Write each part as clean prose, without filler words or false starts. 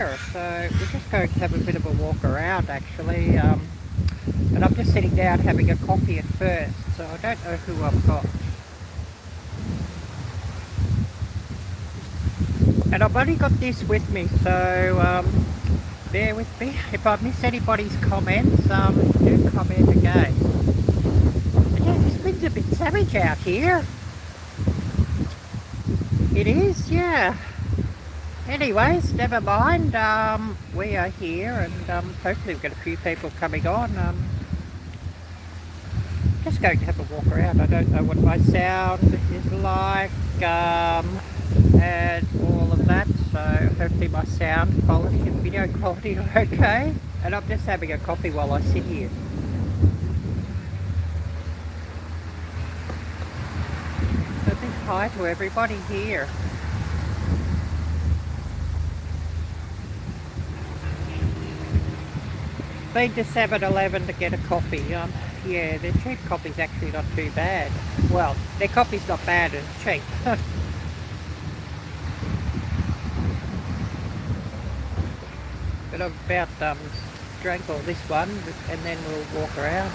So we're just going to have a bit of a walk around actually, and I'm just sitting down having a coffee at first, so I don't know who I've got. And I've only got this with me, so bear with me. If I miss anybody's comments, do comment again. And yeah, this wind's a bit savage out here. It is, yeah. Anyways, never mind, we are here, and hopefully we've got a few people coming on. Just going to have a walk around. I don't know what my sound is like, and all of that, so hopefully my sound quality and video quality are okay. And I'm just having a coffee while I sit here. So a big hi to everybody here. Been to 7-Eleven to get a coffee. Yeah, their cheap coffee's actually not too bad. Well, their coffee's not bad, it's cheap. But I've about drank all this one, and then we'll walk around.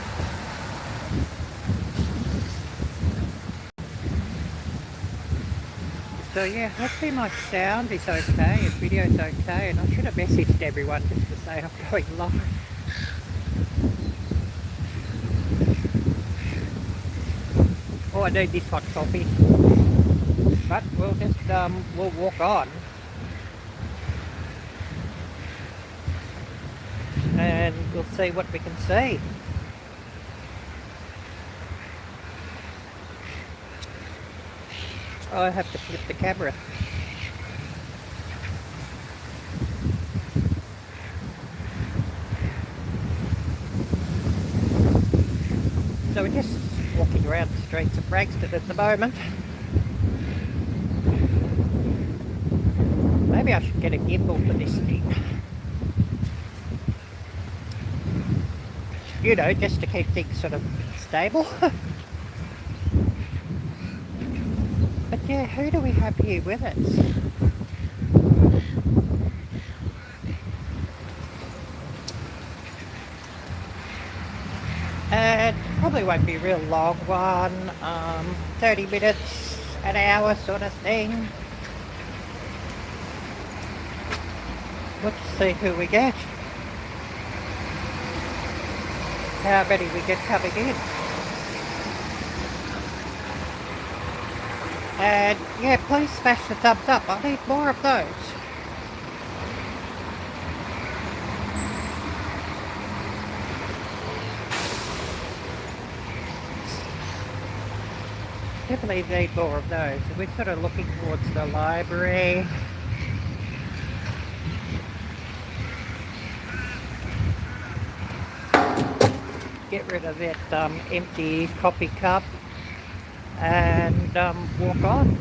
So yeah, hopefully my sound is okay and video's okay, and I should have messaged everyone just to say I'm going live. Oh, I need this hot coffee. But we'll just, we'll walk on. And we'll see what we can see. I have to flip the camera. So we're just walking around the streets of Frankston at the moment. Maybe I should get a gimbal for this thing. You know, just to keep things sort of stable. But yeah, who do we have here with us? And probably won't be a real long one, 30 minutes, an hour sort of thing. Let's see who we get. How many we get coming in. And yeah, please smash the thumbs up. I need more of those. Definitely need more of those. We're sort of looking towards the library. Get rid of that empty coffee cup and walk on.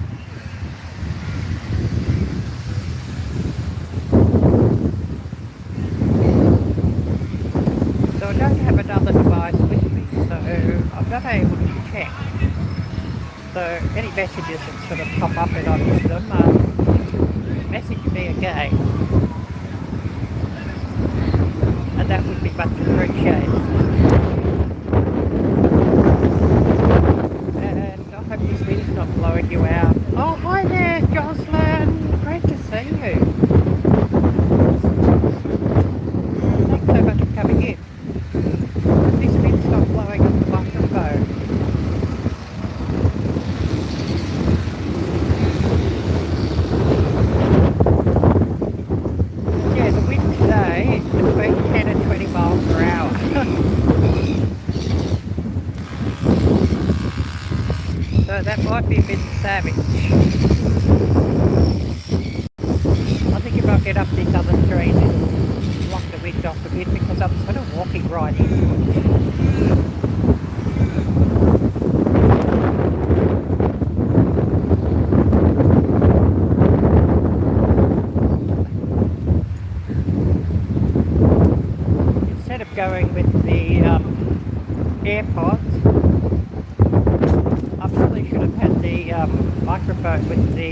So I don't have another device with me, so I'm not able to check. So any messages that sort of pop up and I miss them, message me again. And that would be much appreciated. And I hope this wind's not blowing you out. Oh, hi there, Joslyn. Great to see you. Thanks so much for coming in. This wind's not blowing up the microphone. Yeah, the wind today is between 10 and 20 miles per hour. So that might be a bit savage. I think if I get up this other street and block the wind off a bit, because I'm sort of walking right into it. Instead of going with the AirPods, I probably should have had the microphone with the,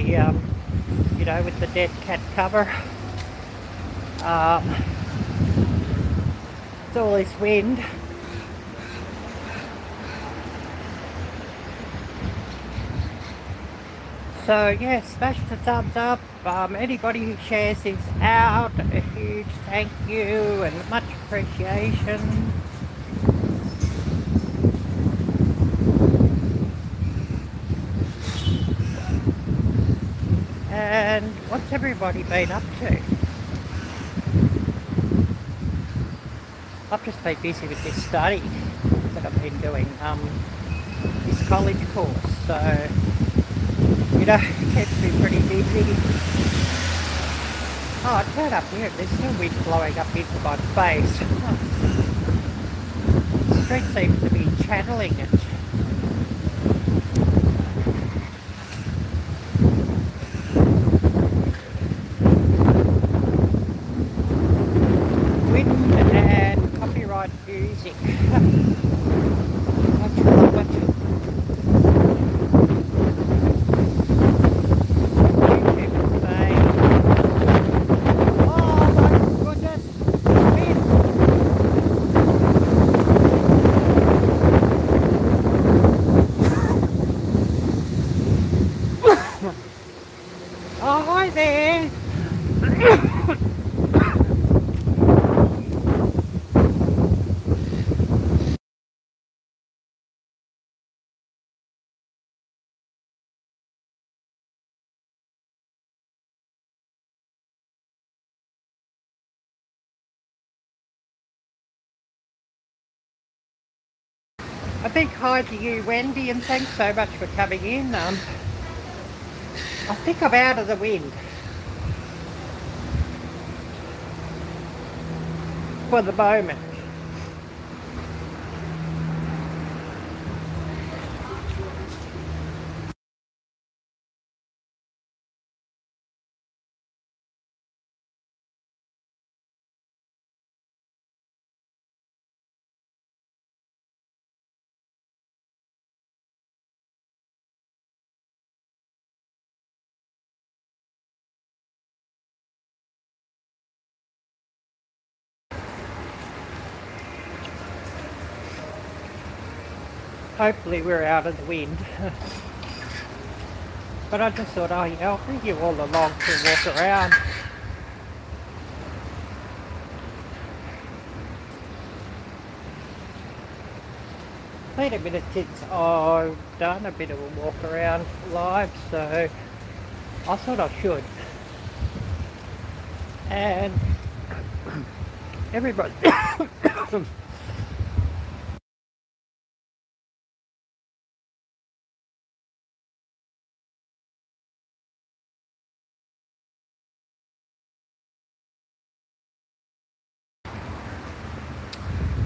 you know, with the dead cat cover. It's all this wind. So yeah, smash the thumbs up. Anybody who shares this out, a huge thank you and much appreciation. And what's everybody been up to? I've just been busy with this study that I've been doing, this college course, so you know, it keeps me pretty busy. Oh, turn up here, there's still wind blowing up into my face. The street seems to be channeling it. Wind and copyright music. Don't you love it? Oh, hi there! A big hi to you, Wendy, and thanks so much for coming in. I think I'm out of the wind. For the moment. Hopefully we're out of the wind. But I just thought, oh yeah, I'll bring you all along to walk around. Been a minute since I've done a bit of a walk around live, so I thought I should. And everybody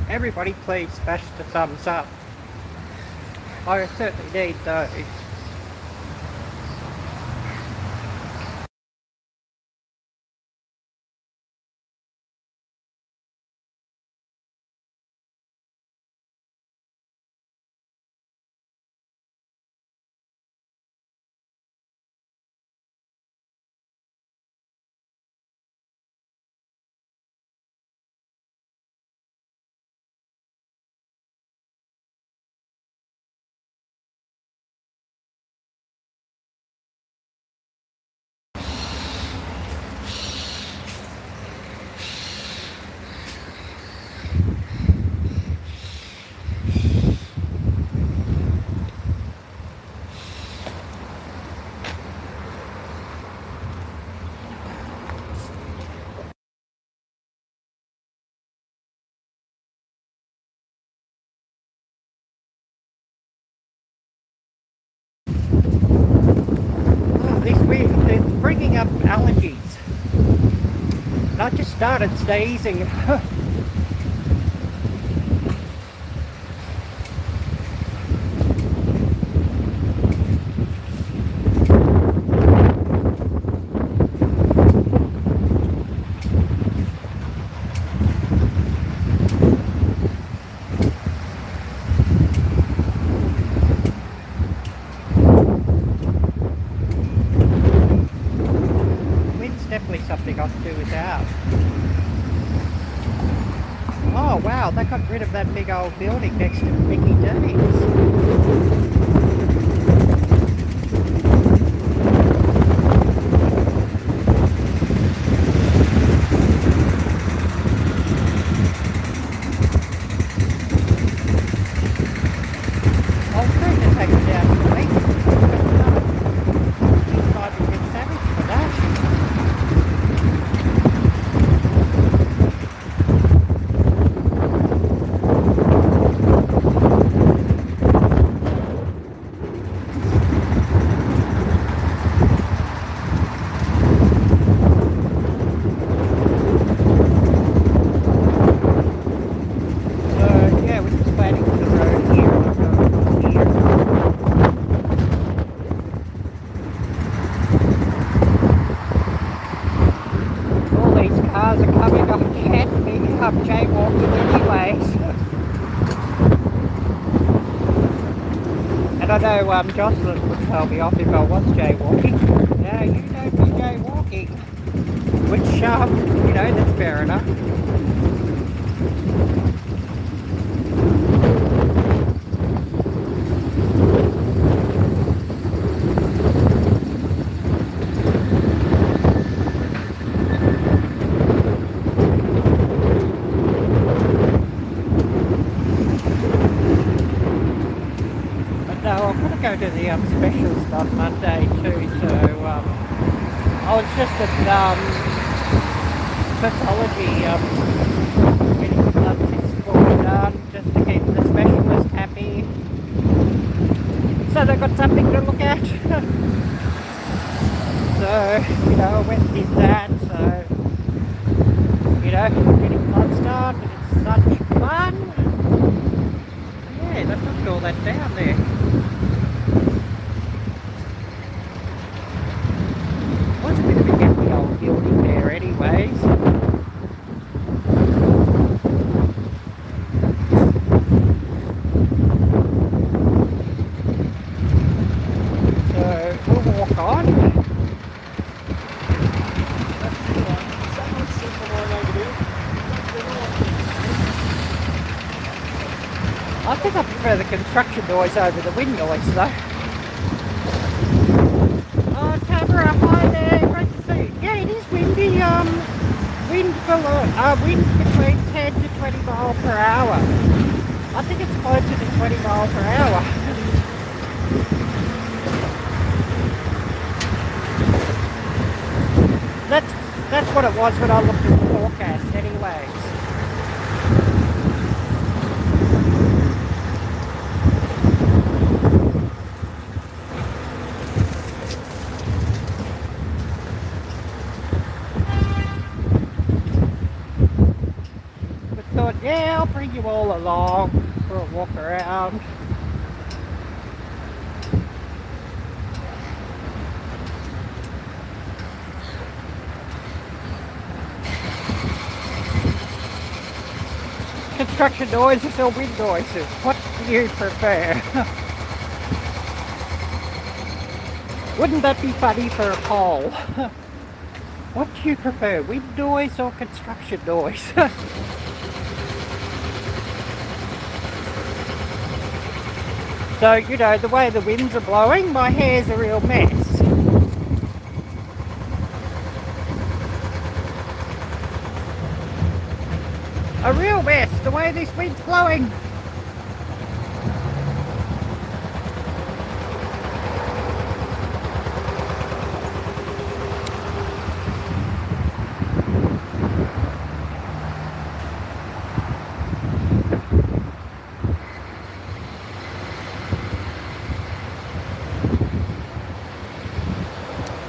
everybody please smash the thumbs up. I certainly need those. This wind, it's bringing up allergies. And I just started sneezing. Wind's definitely something I could do without. wow, they got rid of that big old building next to Mickey D's. I know Joslyn would tell me off if I was jaywalking. Yeah, you don't be jaywalking. Which, you know, that's fair enough. To the specials on Monday too, so I was just at pathology getting the blood test all done just to keep the specialist happy, so they've got something to look at. So, you know, I went and did that, so, you know, getting bloods done, it's such fun. Yeah, they've got all that down there. Building there anyways. So we'll walk on. I think I prefer the construction noise over the wind noise though. Oh, Tamara, hi there, great to see you. Yeah, it is windy, wind between 10 to 20 miles per hour. I think it's closer to 20 miles per hour. That's what it was when I looked at the forecast anyways. Yeah, I'll bring you all along for a walk around. Construction noises or wind noises? What do you prefer? Wouldn't that be funny for a poll? What do you prefer, wind noise or construction noise? So, you know, the way the winds are blowing, my hair's a real mess. A real mess, the way this wind's blowing.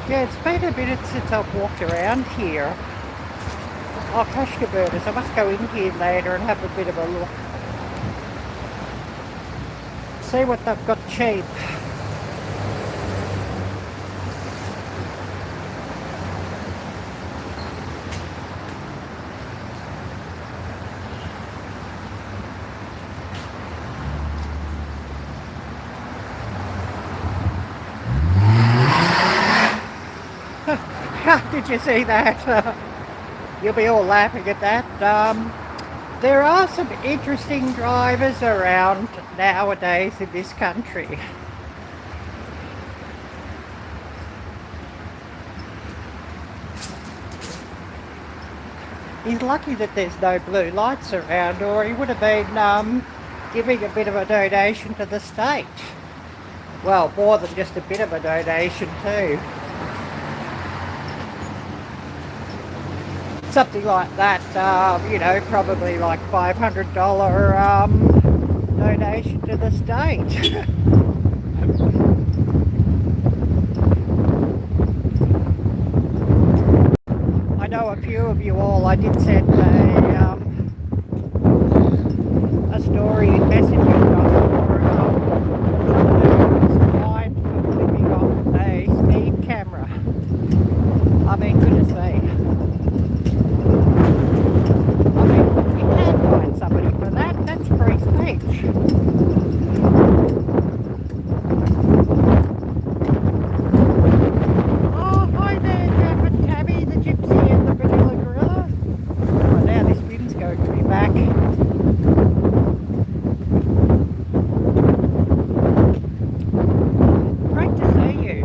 Yeah, it's been a minute since I've walked around here. Oh, cash converters. I must go in here later and have a bit of a look. See what they've got cheap. Did you see that? You'll be all laughing at that. There are some interesting drivers around nowadays in this country. He's lucky that there's no blue lights around, or he would have been giving a bit of a donation to the state. Well, more than just a bit of a donation too. Something like that, you know, probably like $500 donation to the state. I know a few of you all, I did send a story in Messenger for blind for flipping off a speed camera. I mean, goodness me. I mean, you can find somebody for that. That's free speech. Oh, hi there, Jeff and Tammy, the gypsy and the vanilla gorilla. Oh, now this wind's going to be back. Great to see you.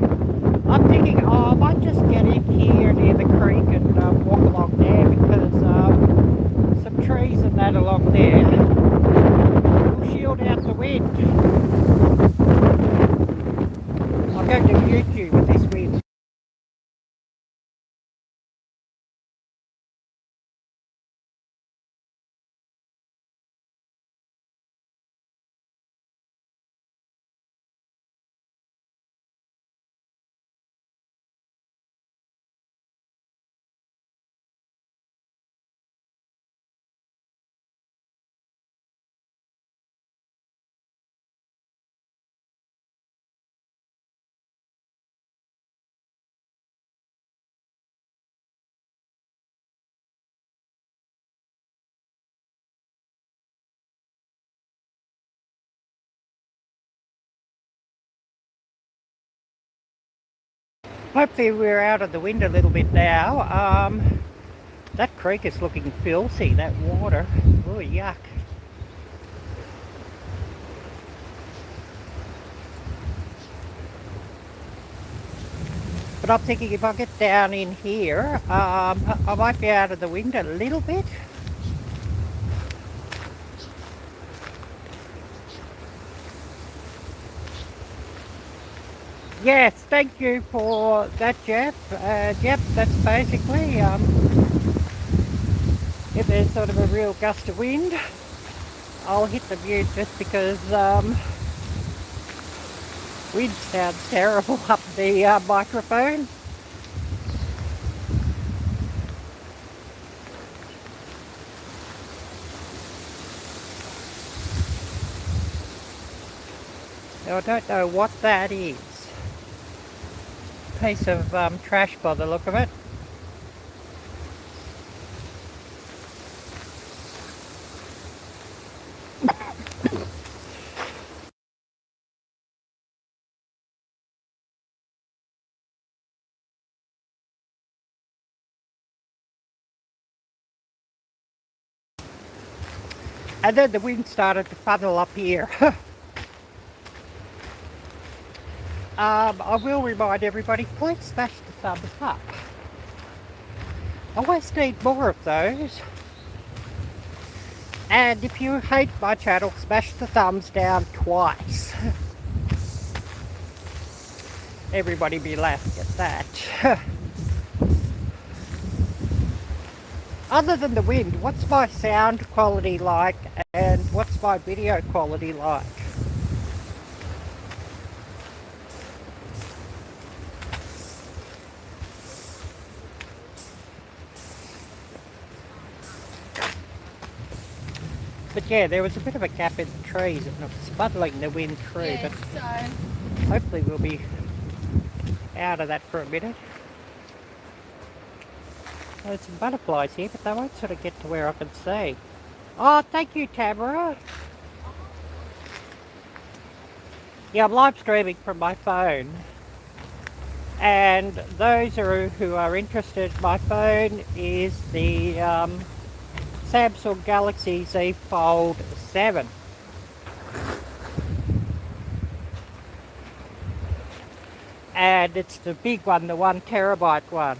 I'm thinking, oh, I might just get in here near the creek and walk along there because some trees and that along there will shield out the wind. I'm going to mute you with this wind. Hopefully we're out of the wind a little bit now. That creek is looking filthy, that water. Oh, yuck. But I'm thinking if I get down in here, I might be out of the wind a little bit. Yes, thank you for that, Jeff. Yep, that's basically, if there's sort of a real gust of wind, I'll hit the mute just because wind sounds terrible up the microphone. Now, I don't know what that is. Piece of trash by the look of it. And then the wind started to funnel up here. I will remind everybody, please smash the thumbs up. I always need more of those. And if you hate my channel, smash the thumbs down twice. Everybody be laughing at that. Other than the wind, what's my sound quality like and what's my video quality like? But yeah, there was a bit of a gap in the trees and it was funneling the wind through. Yes, but so hopefully we'll be out of that for a minute. There's some butterflies here, but they won't sort of get to where I can see. Oh, thank you, Tamara. Yeah, I'm live streaming from my phone. And those who are interested, my phone is the Samsung Galaxy Z Fold 7. And it's the big one, the 1 TB one.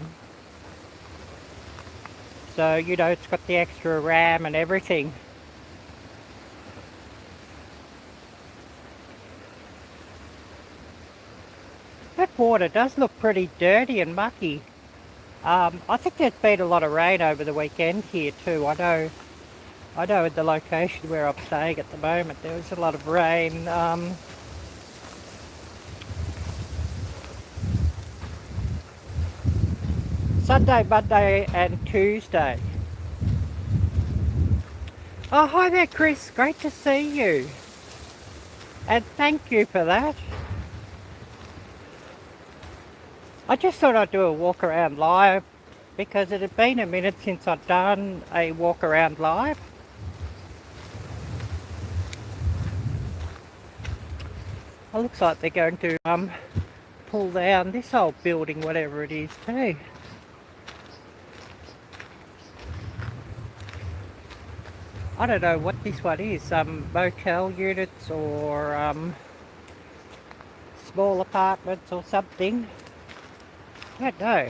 So, you know, it's got the extra RAM and everything. That water does look pretty dirty and mucky. I think there's been a lot of rain over the weekend here too. I know in the location where I'm staying at the moment there was a lot of rain. Sunday, Monday and Tuesday. Oh, hi there, Chris. Great to see you. And thank you for that. I just thought I'd do a walk around live because it had been a minute since I'd done a walk around live. It looks like they're going to pull down this old building, whatever it is, too. I don't know what this one is, motel units or small apartments or something. I don't know.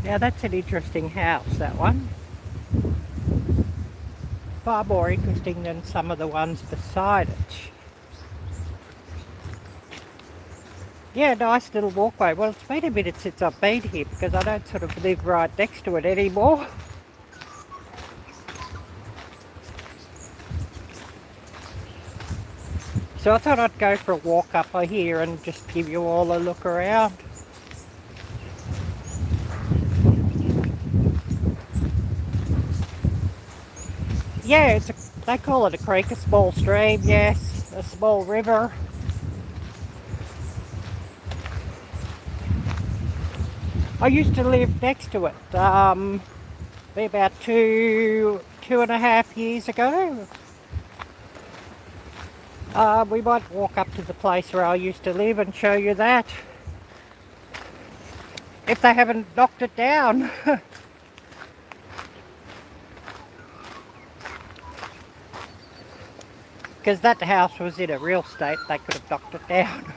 Now that's an interesting house, that one. Far more interesting than some of the ones beside it. Yeah, nice little walkway. Well, it's been a minute since I've been here because I don't sort of live right next to it anymore. So I thought I'd go for a walk up here and just give you all a look around. Yeah, they call it a creek, a small stream, yes, a small river. I used to live next to it, about two and a half years ago. We might walk up to the place where I used to live and show you that. If they haven't knocked it down. Because that house was in a real state, they could have knocked it down.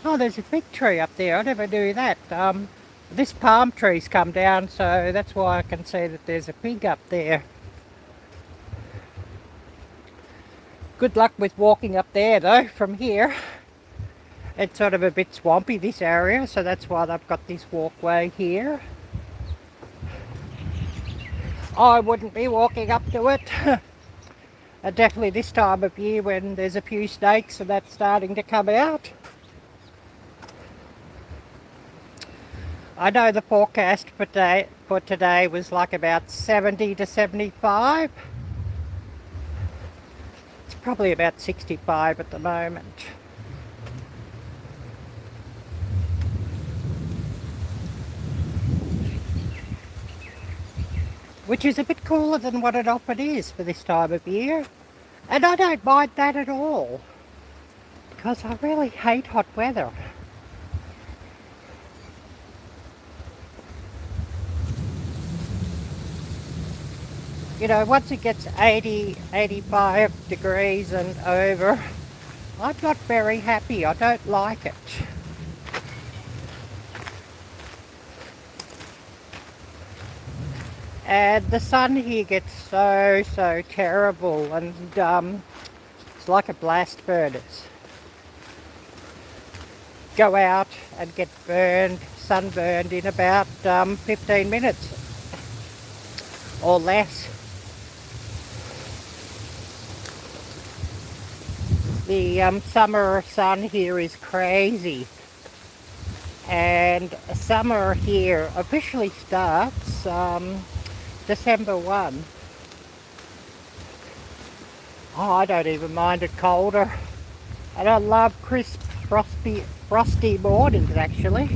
Oh, there's a big tree up there. I never knew that. This palm tree's come down, so that's why I can see that there's a pig up there. Good luck with walking up there, though, from here. It's sort of a bit swampy, this area, so that's why they've got this walkway here. I wouldn't be walking up to it. Definitely this time of year when there's a few snakes and that's starting to come out. I know the forecast for today was like about 70 to 75. It's probably about 65 at the moment. Which is a bit cooler than what it often is for this time of year. And I don't mind that at all, because I really hate hot weather. You know, once it gets 80, 85 degrees and over, I'm not very happy. I don't like it. And the sun here gets so terrible, and it's like a blast furnace. Go out and get sunburned in about 15 minutes or less. The summer sun here is crazy, and summer here officially starts December 1. Oh, I don't even mind it colder, and I love crisp frosty mornings actually.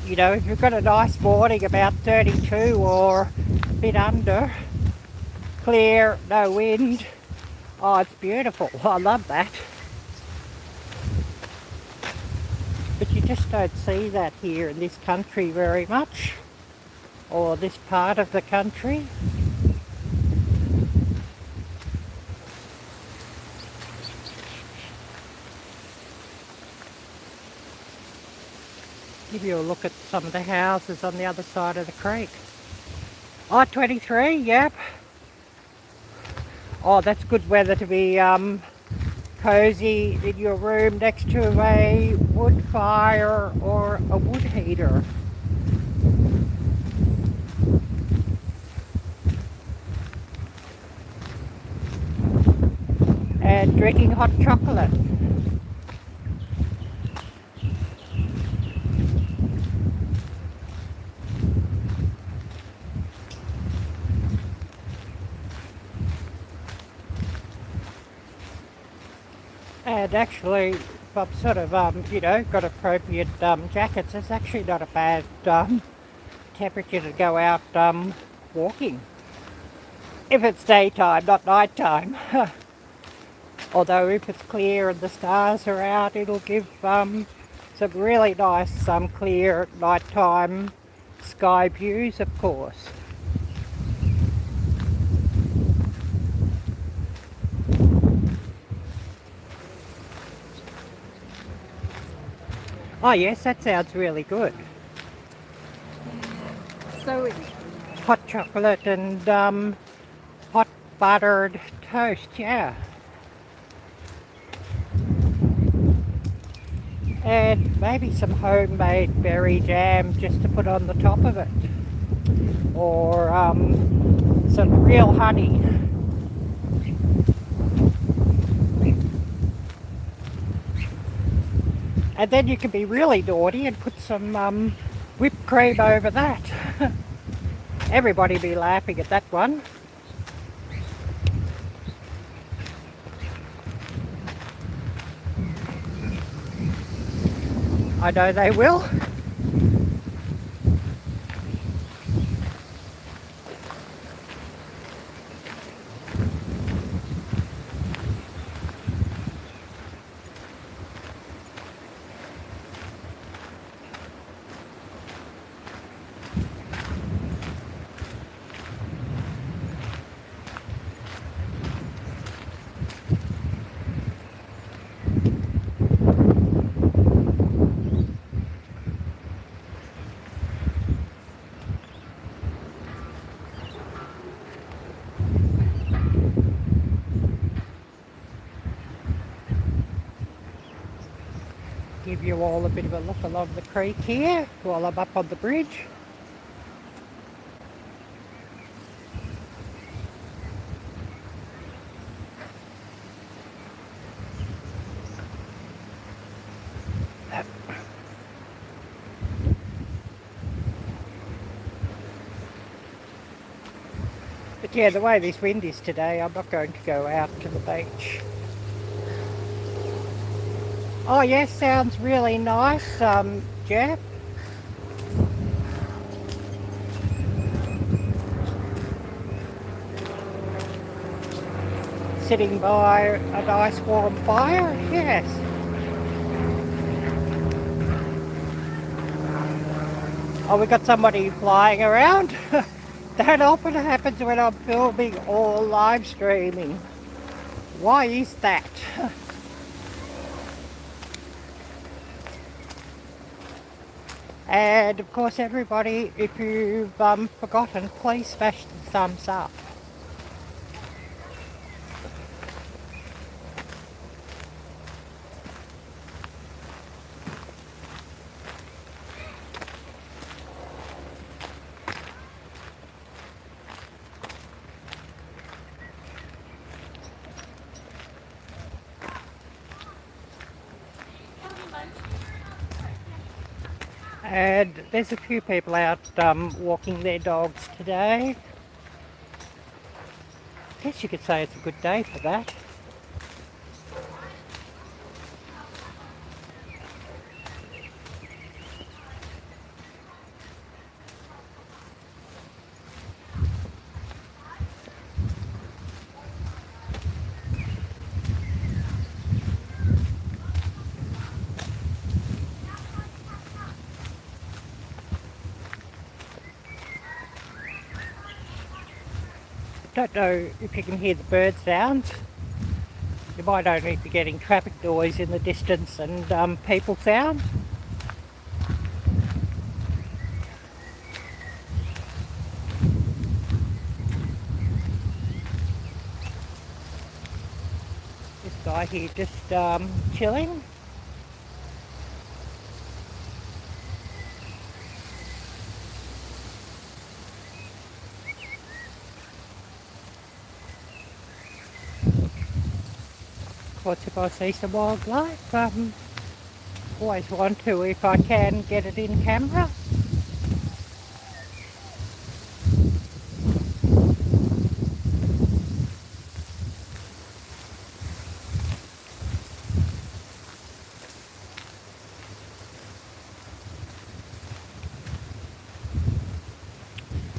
You know, if you've got a nice morning about 32 or a bit under, clear, no wind, oh, it's beautiful. I love that. But you just don't see that here in this country very much, or this part of the country. Give you a look at some of the houses on the other side of the creek. I-23, yep. Oh, that's good weather to be cozy in your room next to a wood fire or a wood heater. And drinking hot chocolate. And actually, if I've sort of, you know, got appropriate jackets, it's actually not a bad temperature to go out walking. If it's daytime, not nighttime. Although if it's clear and the stars are out, it'll give some really nice clear nighttime sky views, of course. Oh yes, that sounds really good. So hot chocolate and hot buttered toast, yeah. And maybe some homemade berry jam just to put on the top of it. Or some real honey. And then you can be really naughty and put some whipped cream over that. Everybody be laughing at that one. I know they will. Give you all a bit of a look along the creek here while I'm up on the bridge. But yeah, the way this wind is today, I'm not going to go out to the beach. Oh yes, sounds really nice, Jeff. Sitting by a nice warm fire, yes. Oh, we got somebody flying around. That often happens when I'm filming or live streaming. Why is that? And of course everybody, if you've forgotten, please smash the thumbs up. And there's a few people out walking their dogs today. Guess guess you could say it's a good day for that. Don't know if you can hear the bird sounds. You might only be getting traffic noise in the distance and people sound. This guy here just chilling. Of course, if I see some wildlife, always want to, if I can, get it in camera.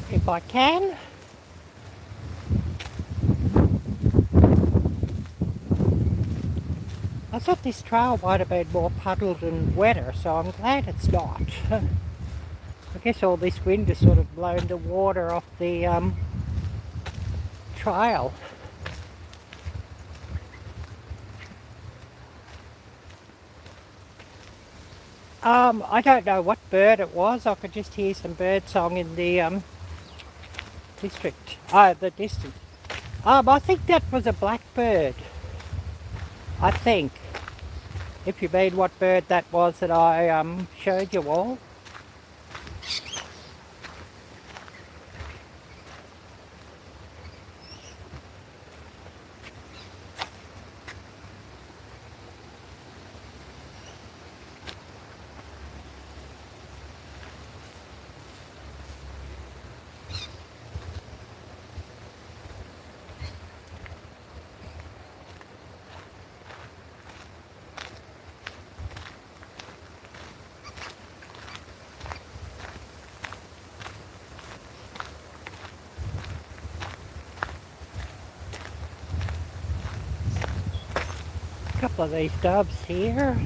If I can. I thought this trail might have been more puddled and wetter, so I'm glad it's not. I guess all this wind has sort of blown the water off the trail. I don't know what bird it was. I could just hear some bird song in the the distance. I think that was a blackbird. I think. If you mean what bird that was that I showed you all. A couple of these doves here.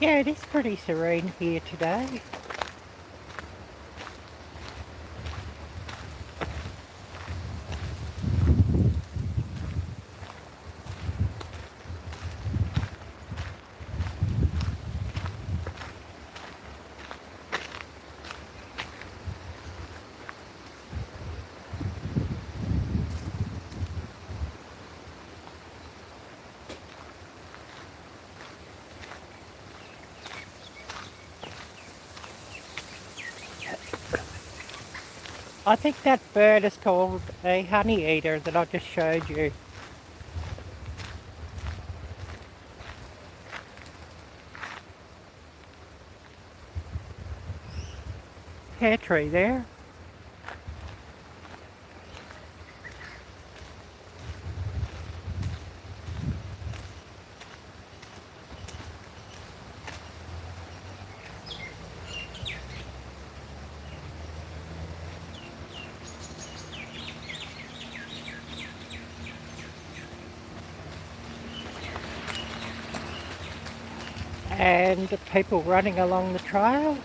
Yeah, it is pretty serene here today. I think that bird is called a honey eater that I just showed you. Pear tree there. And the people running along the trail.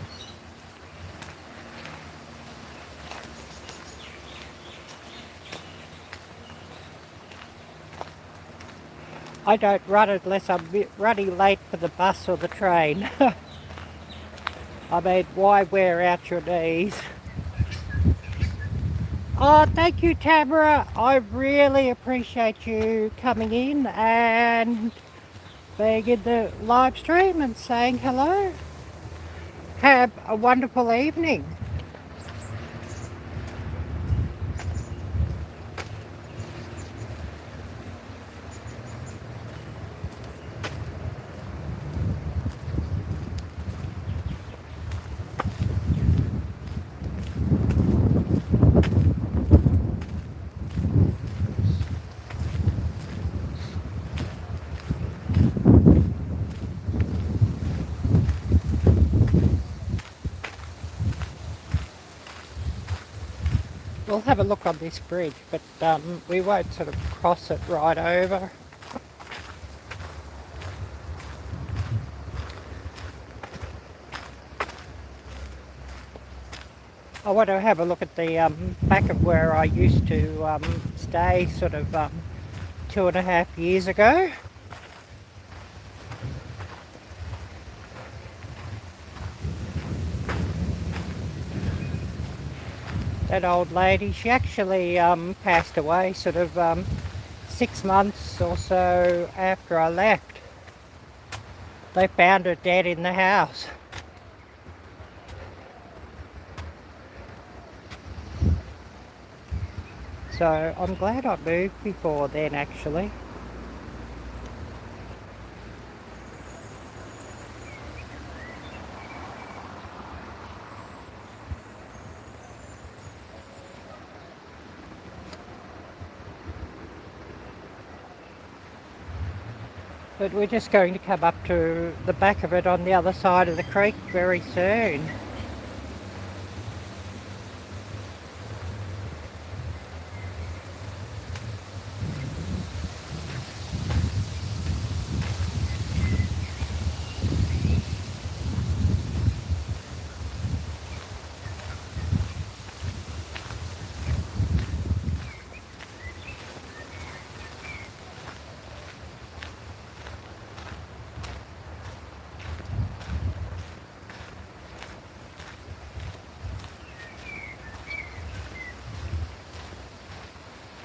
I don't run unless I'm running late for the bus or the train. I mean, why wear out your knees? Oh, thank you, Tamara. I really appreciate you coming in and being in the live stream and saying hello. Have a wonderful evening. we'll have a look on this bridge, but we won't sort of cross it right over. I want to have a look at the back of where I used to stay sort of 2.5 years ago. That old lady, she actually passed away sort of 6 months or so after I left. They found her dead in the house. So I'm glad I moved before then, actually. But we're just going to come up to the back of it on the other side of the creek very soon.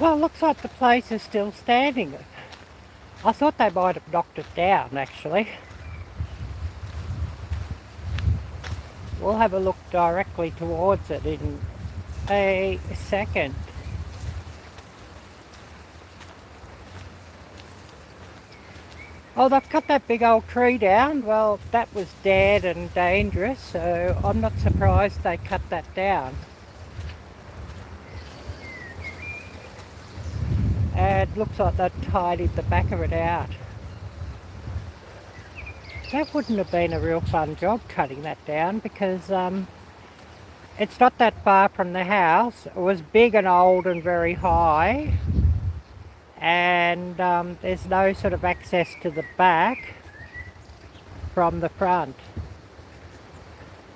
Well, it looks like the place is still standing. I thought they might have knocked it down, actually. We'll have a look directly towards it in a second. Oh, they've cut that big old tree down. Well, that was dead and dangerous, so I'm not surprised they cut that down. And it looks like they've tidied the back of it out. That wouldn't have been a real fun job cutting that down, because it's not that far from the house. It was big and old and very high, and there's no sort of access to the back from the front,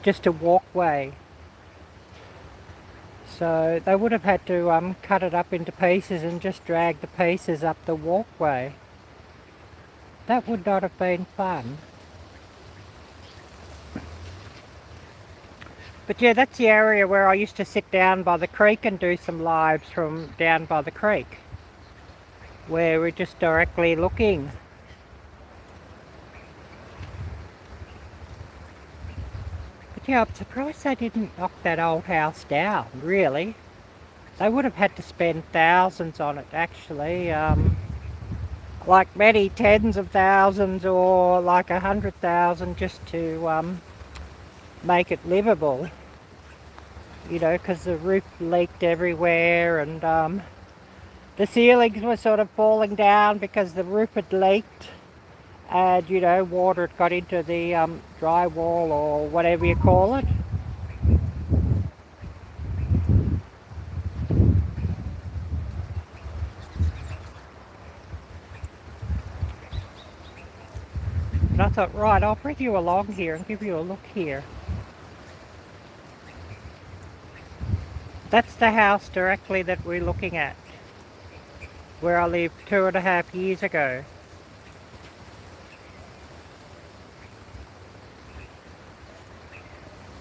just a walkway. So they would have had to cut it up into pieces and just drag the pieces up the walkway. That would not have been fun. But yeah, that's the area where I used to sit down by the creek and do some lives from down by the creek, where we're just directly looking. But yeah, I'm surprised they didn't knock that old house down, really. They would have had to spend thousands on it, actually. Like many tens of thousands, or like 100,000, just to make it livable. You know, because the roof leaked everywhere, and the ceilings were sort of falling down because the roof had leaked, and you know, water had got into the drywall, or whatever you call it. And I thought, right, I'll bring you along here and give you a look here. That's the house directly that we're looking at, where I lived 2.5 years ago.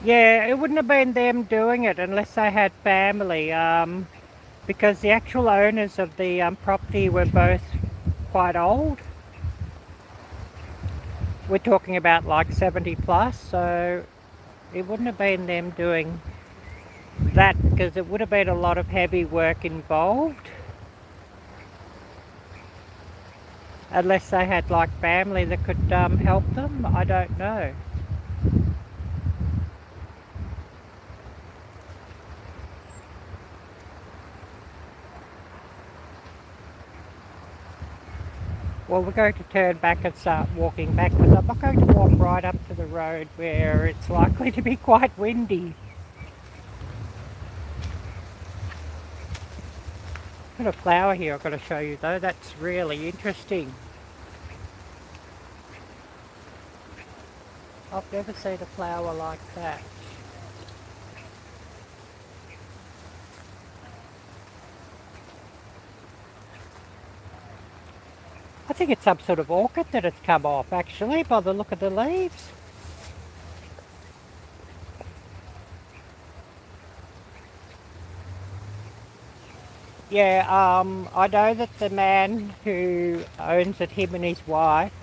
Yeah, it wouldn't have been them doing it unless they had family, because the actual owners of the property were both quite old. We're talking about like 70 plus, so it wouldn't have been them doing that, because it would have been a lot of heavy work involved. Unless they had like family that could help them, I don't know. Well, we're going to turn back and start walking back, because I'm not going to walk right up to the road where it's likely to be quite windy. Got a flower here I've got to show you though. That's really interesting. I've never seen a flower like that. I think it's some sort of orchid that it's come off actually by the look of the leaves. Yeah, I know that the man who owns it, him and his wife,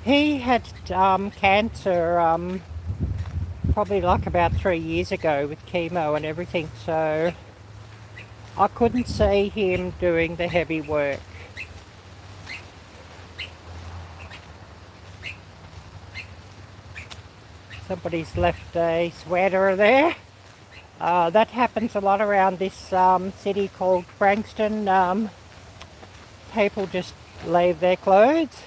he had cancer probably like about 3 years ago with chemo and everything, so I couldn't see him doing the heavy work. Somebody's left a sweater there. That happens a lot around this city called Frankston. People just leave their clothes.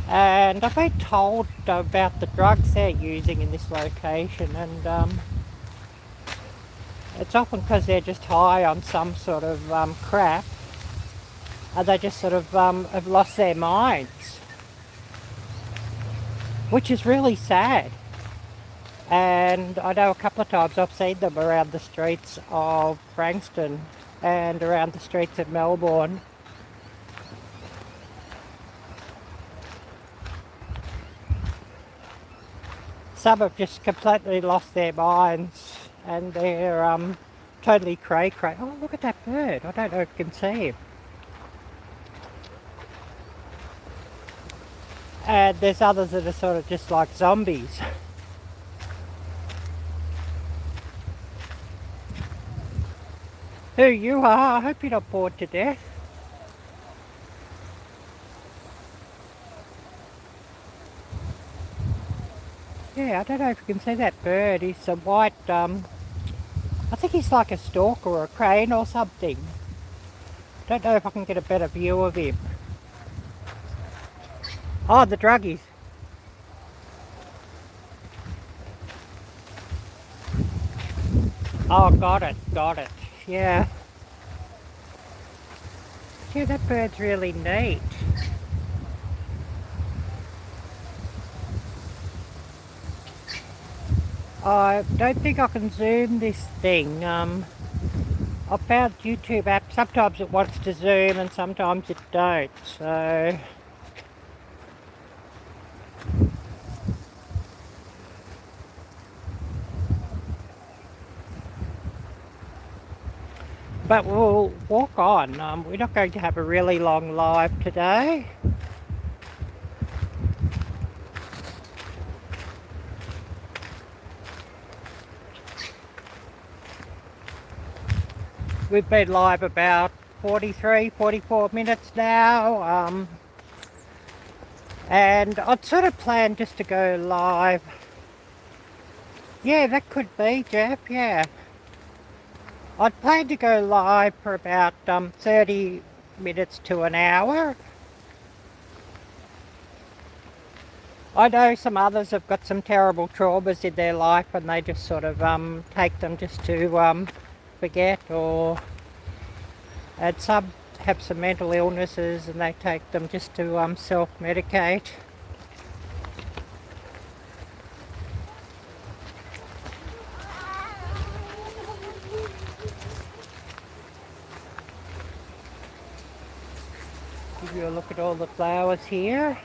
And I've been told about the drugs they're using in this location, and it's often because they're just high on some sort of crap, and they just sort of have lost their minds, which is really sad. And I know a couple of times I've seen them around the streets of Frankston and around the streets of Melbourne. Some have just completely lost their minds and they're totally cray-cray. Oh, look at that bird. I don't know if you can see him. And there's others that are sort of just like zombies. Who you are? I hope you're not bored to death. Yeah, I don't know if you can see that bird. He's a white, I think he's like a stork or a crane or something. Don't know if I can get a better view of him. Oh, the druggies. Oh, got it. Yeah. Yeah, that bird's really neat. I don't think I can zoom this thing. I found YouTube app, sometimes it wants to zoom and sometimes it don't, so... But we'll walk on. We're not going to have a really long live today. We've been live about 43, 44 minutes now. And I'd sort of planned just to go live. Yeah, that could be, Jeff, yeah. I'd planned to go live for about 30 minutes to an hour. I know some others have got some terrible traumas in their life and they just sort of take them just to forget, or and some have some mental illnesses and they take them just to self-medicate. Give you a look at all the flowers here.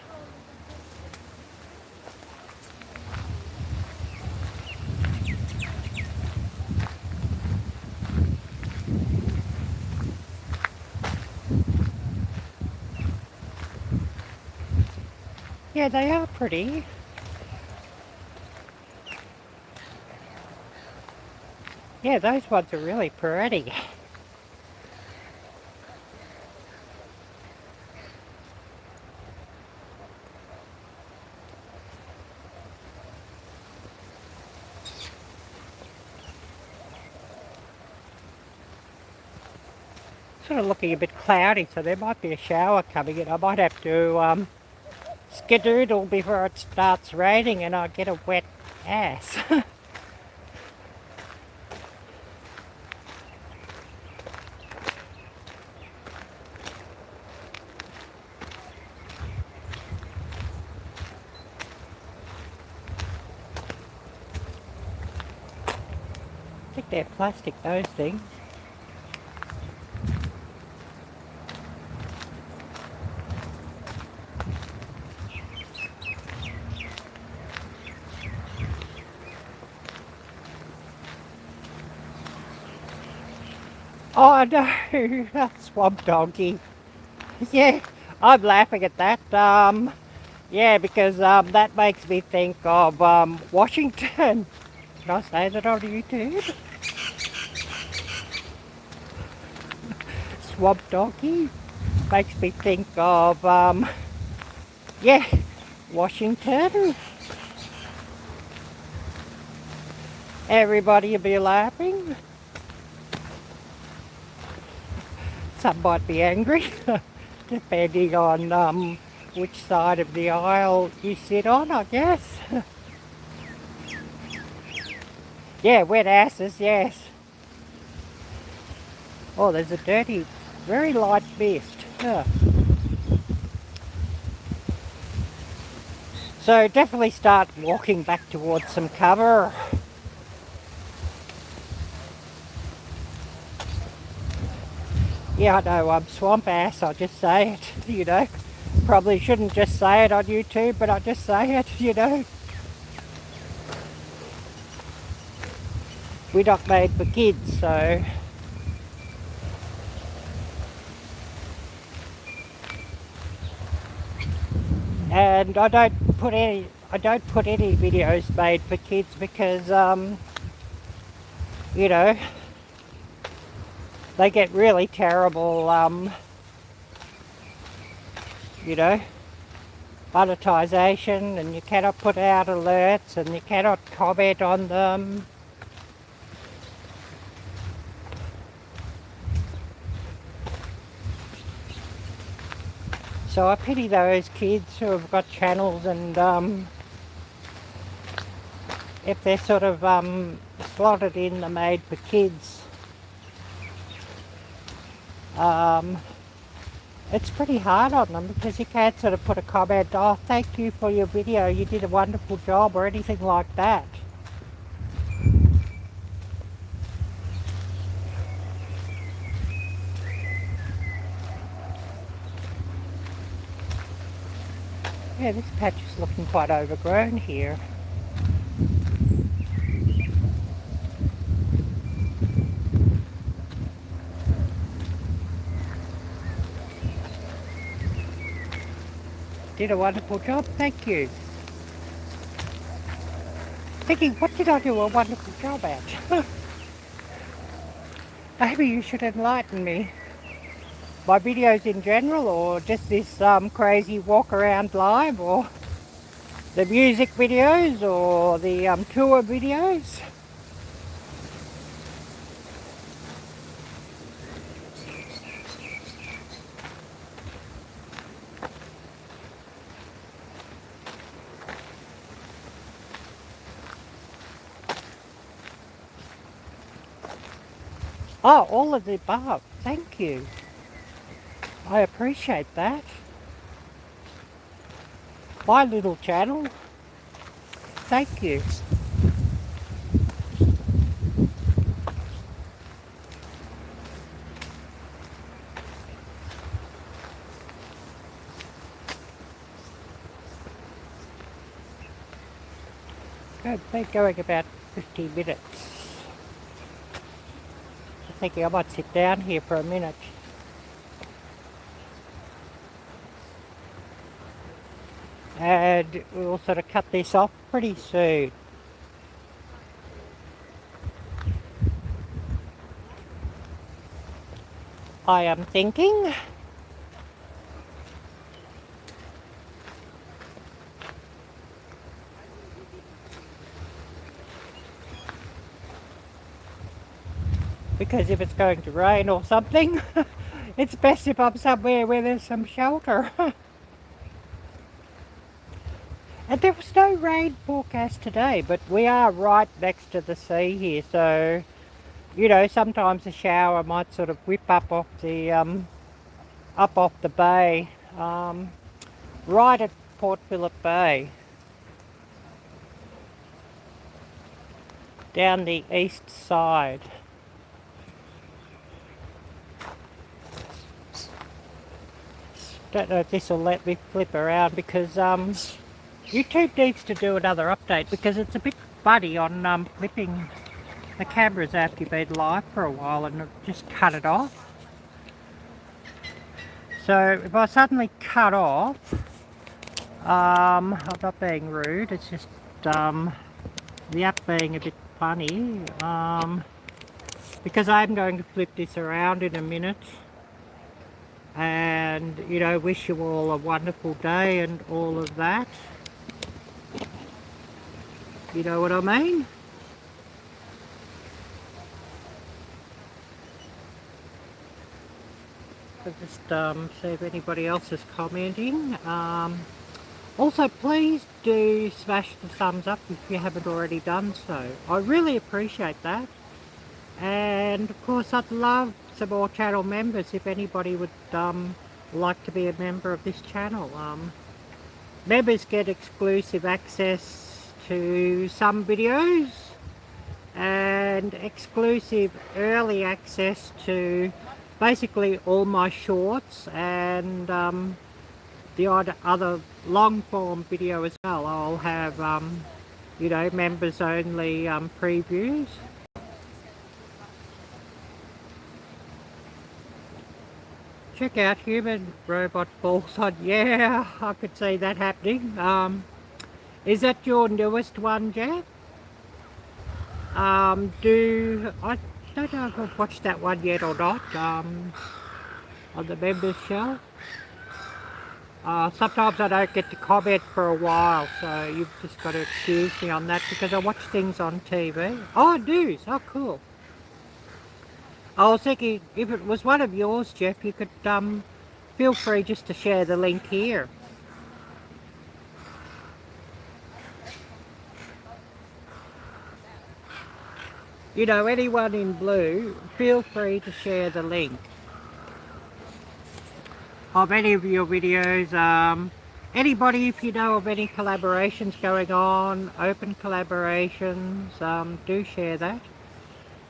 Yeah, they are pretty. Yeah, those ones are really pretty. Sort of looking a bit cloudy, so there might be a shower coming in. I might have to skedoodle before it starts raining and I get a wet ass. I think they're plastic, those things. Oh no, swamp donkey. Yeah, I'm laughing at that. Yeah, because that makes me think of Washington. Can I say that on YouTube? Swamp donkey makes me think of yeah, Washington. Everybody will be laughing. Some might be angry, depending on which side of the aisle you sit on, I guess. Yeah, wet asses, yes. Oh, there's a dirty, very light mist. Yeah. So definitely start walking back towards some cover. Yeah, I know, I'm swamp ass, I'll just say it, you know. Probably shouldn't just say it on YouTube, but I'll just say it, you know. We're not made for kids, so... And I don't put any videos made for kids because, you know, they get really terrible, you know, monetization, and you cannot put out alerts and you cannot comment on them. So I pity those kids who have got channels, and if they're sort of slotted in the made for kids, it's pretty hard on them because you can't sort of put a comment, oh, thank you for your video, you did a wonderful job, or anything like that. Yeah, this patch is looking quite overgrown here. Did a wonderful job, thank you. Thinking, what did I do a wonderful job at? Maybe you should enlighten me. My videos in general, or just this crazy walk around live, or the music videos, or the tour videos. Oh, all of the above. Thank you. I appreciate that. My little channel. Thank you. I've been going about 15 minutes. I'm thinking I might sit down here for a minute. And we'll sort of cut this off pretty soon. I am thinking. Because if it's going to rain or something, it's best if I'm somewhere where there's some shelter. And there was no rain forecast today, but we are right next to the sea here, so, you know, sometimes a shower might sort of whip up off the bay, right at Port Phillip Bay. down the east side. Don't know if this will let me flip around because YouTube needs to do another update because it's a bit funny on flipping the cameras after you've been live for a while and just cut it off. So if I suddenly cut off, I'm not being rude, it's just the app being a bit funny, because I'm going to flip this around in a minute and, you know, wish you all a wonderful day and all of that. You know what I mean? I'll just see if anybody else is commenting. Also, please do smash the thumbs up if you haven't already done so. I really appreciate that. And of course, I'd love some more channel members if anybody would like to be a member of this channel. Members get exclusive access to some videos and exclusive early access to basically all my shorts and the odd other long form video as well. I'll have you know, members only previews. Check out Human Robot Bullseye. Yeah, I could see that happening. Is that your newest one, Jeff? I don't know if I've watched that one yet or not, on the members show. Sometimes I don't get to comment for a while, so you've just got to excuse me on that because I watch things on TV. Oh, news! Oh, cool. I was thinking, if it was one of yours, Jeff, you could feel free just to share the link here. You know, anyone in blue, feel free to share the link of any of your videos. Anybody, if you know of any collaborations going on, open collaborations, do share that.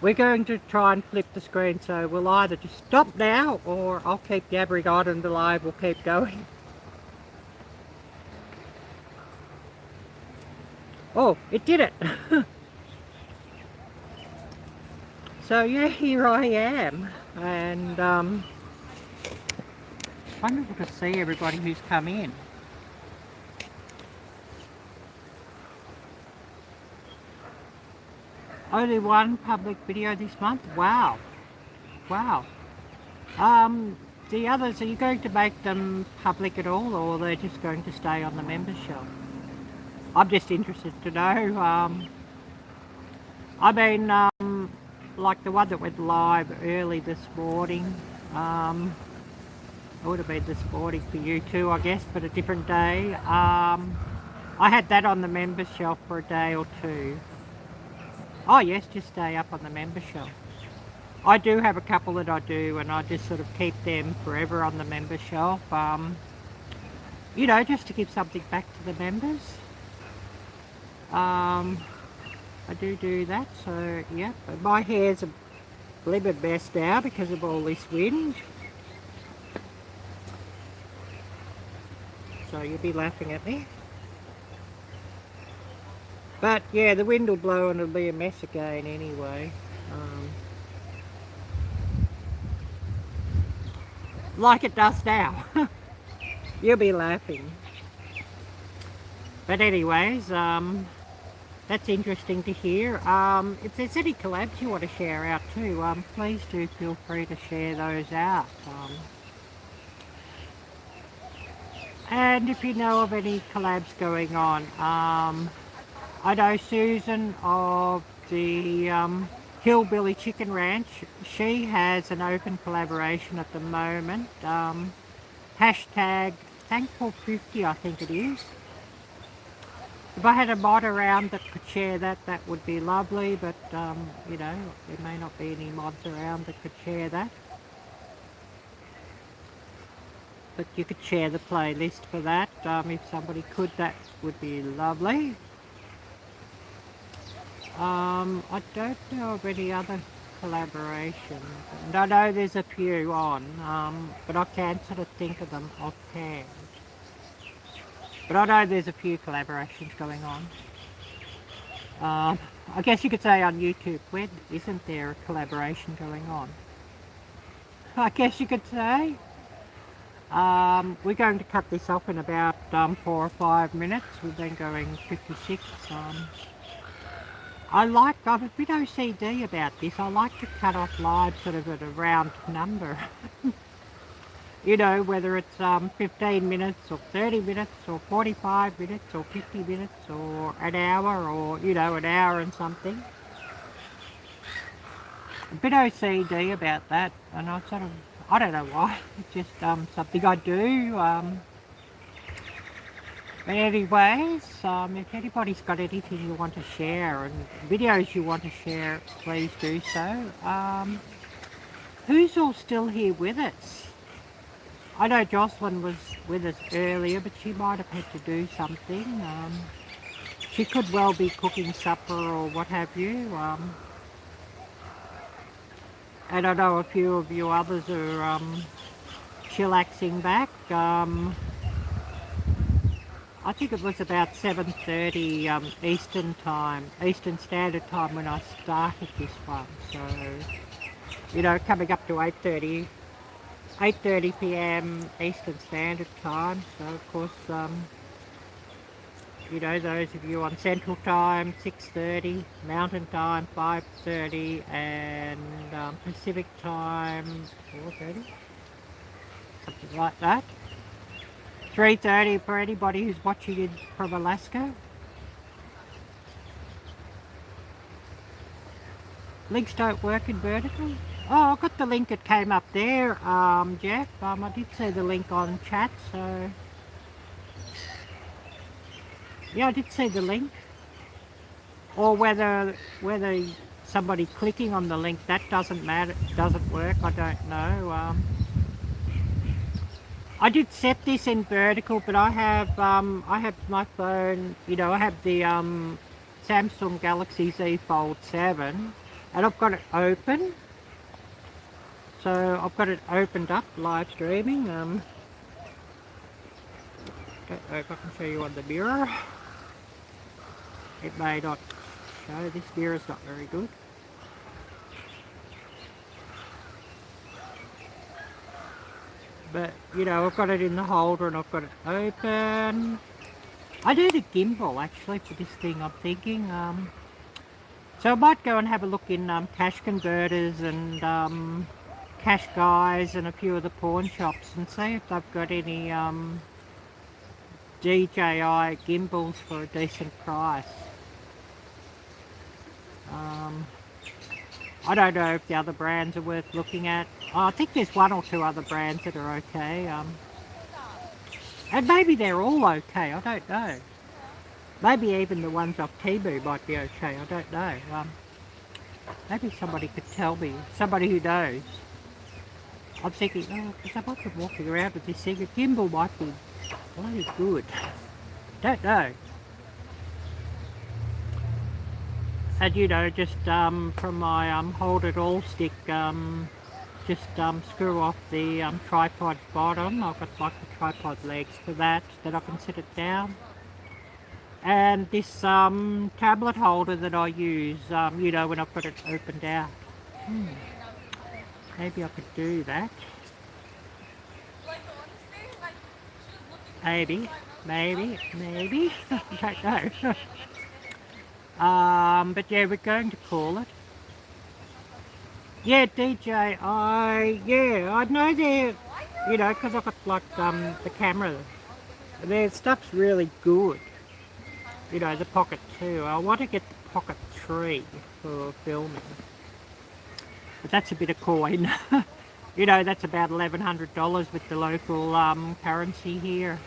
We're going to try and flip the screen, so we'll either just stop now or I'll keep yabbering on and the live will keep going. Oh, it did it! So yeah, here I am, and wonderful to see everybody who's come in. Only one public video this month? Wow. Wow. The others, are you going to make them public at all, or they're just going to stay on the members shelf? I'm just interested to know. I mean, like the one that went live early this morning, it would have been this morning for you too, I guess, but a different day. I had that on the members shelf for a day or two. Oh yes, just stay up on the members shelf. I do have a couple that I do, and I just sort of keep them forever on the members shelf. You know, just to give something back to the members. I do that, so yeah. But my hair's a blimmin' mess now because of all this wind. So you'll be laughing at me. But yeah, the wind will blow and it'll be a mess again anyway. Like it does now. You'll be laughing. But anyways, that's interesting to hear. If there's any collabs you want to share out too, please do feel free to share those out. And if you know of any collabs going on, I know Susan of the Hillbilly Chicken Ranch, she has an open collaboration at the moment. Hashtag Thankful50, I think it is. If I had a mod around that could share that, that would be lovely, but you know, there may not be any mods around that could share that. But you could share the playlist for that. If somebody could, that would be lovely. I don't know of any other collaborations. And I know there's a few on, but I can't sort of think of them offhand. But I know there's a few collaborations going on. I guess you could say on YouTube, when isn't there a collaboration going on? I guess you could say. We're going to cut this off in about 4 or 5 minutes. We've been going 56. I'm a bit OCD about this. I like to cut off live sort of at a round number. You know, whether it's 15 minutes or 30 minutes or 45 minutes or 50 minutes or an hour or, you know, an hour and something. A bit OCD about that, and I sort of, I don't know why, it's just something I do. But anyways, if anybody's got anything you want to share and videos you want to share, please do so. Who's all still here with us? I know Joslyn was with us earlier, but she might have had to do something. She could well be cooking supper or what have you. And I know a few of you others are chillaxing back. I think it was about 7:30 Eastern Standard Time when I started this one. So, you know, coming up to 8:30 p.m. Eastern Standard Time. So, of course, you know, those of you on Central Time, 6:30, Mountain Time, 5:30, and Pacific Time, 4:30, something like that. 3:30 for anybody who's watching it from Alaska. Links don't work in vertical. Oh, I got the link, it came up there, Jeff. I did see the link on chat, so... Yeah, I did see the link. Or whether somebody clicking on the link, that doesn't matter, doesn't work, I don't know. I did set this in vertical, but I have my phone, you know, I have the Samsung Galaxy Z Fold 7, and I've got it open. So I've got it opened up, live streaming. Don't know if I can show you on the mirror. It may not show, this mirror's not very good. But, you know, I've got it in the holder and I've got it open. I need a gimbal, actually, for this thing, I'm thinking. So I might go and have a look in Cash Converters and Cash Guys and a few of the pawn shops and see if they've got any DJI gimbals for a decent price. I don't know if the other brands are worth looking at. Oh, I think there's one or two other brands that are okay. And maybe they're all okay, I don't know. Maybe even the ones off Temu might be okay, I don't know. Maybe somebody could tell me, somebody who knows. I'm thinking, oh, because I've been walking around with this thing, a gimbal might be bloody good. Don't know. And you know, just from my hold it all stick, just screw off the tripod bottom. I've got like the tripod legs for that, then I can set it down. And this tablet holder that I use, you know, when I've got it opened out. Maybe I could do that. Maybe. I don't know. But yeah, we're going to call it. Yeah, DJI, yeah, I know they're, you know, because I've got like the camera, their stuff's really good. You know, the Pocket 2. I want to get the Pocket 3 for filming. But that's a bit of coin. You know, that's about $1,100 with the local currency here.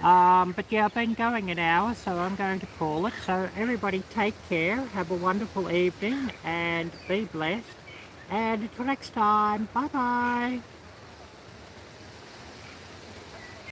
But yeah, I've been going an hour, so I'm going to call it. So everybody take care, have a wonderful evening, and be blessed. And until next time, bye-bye.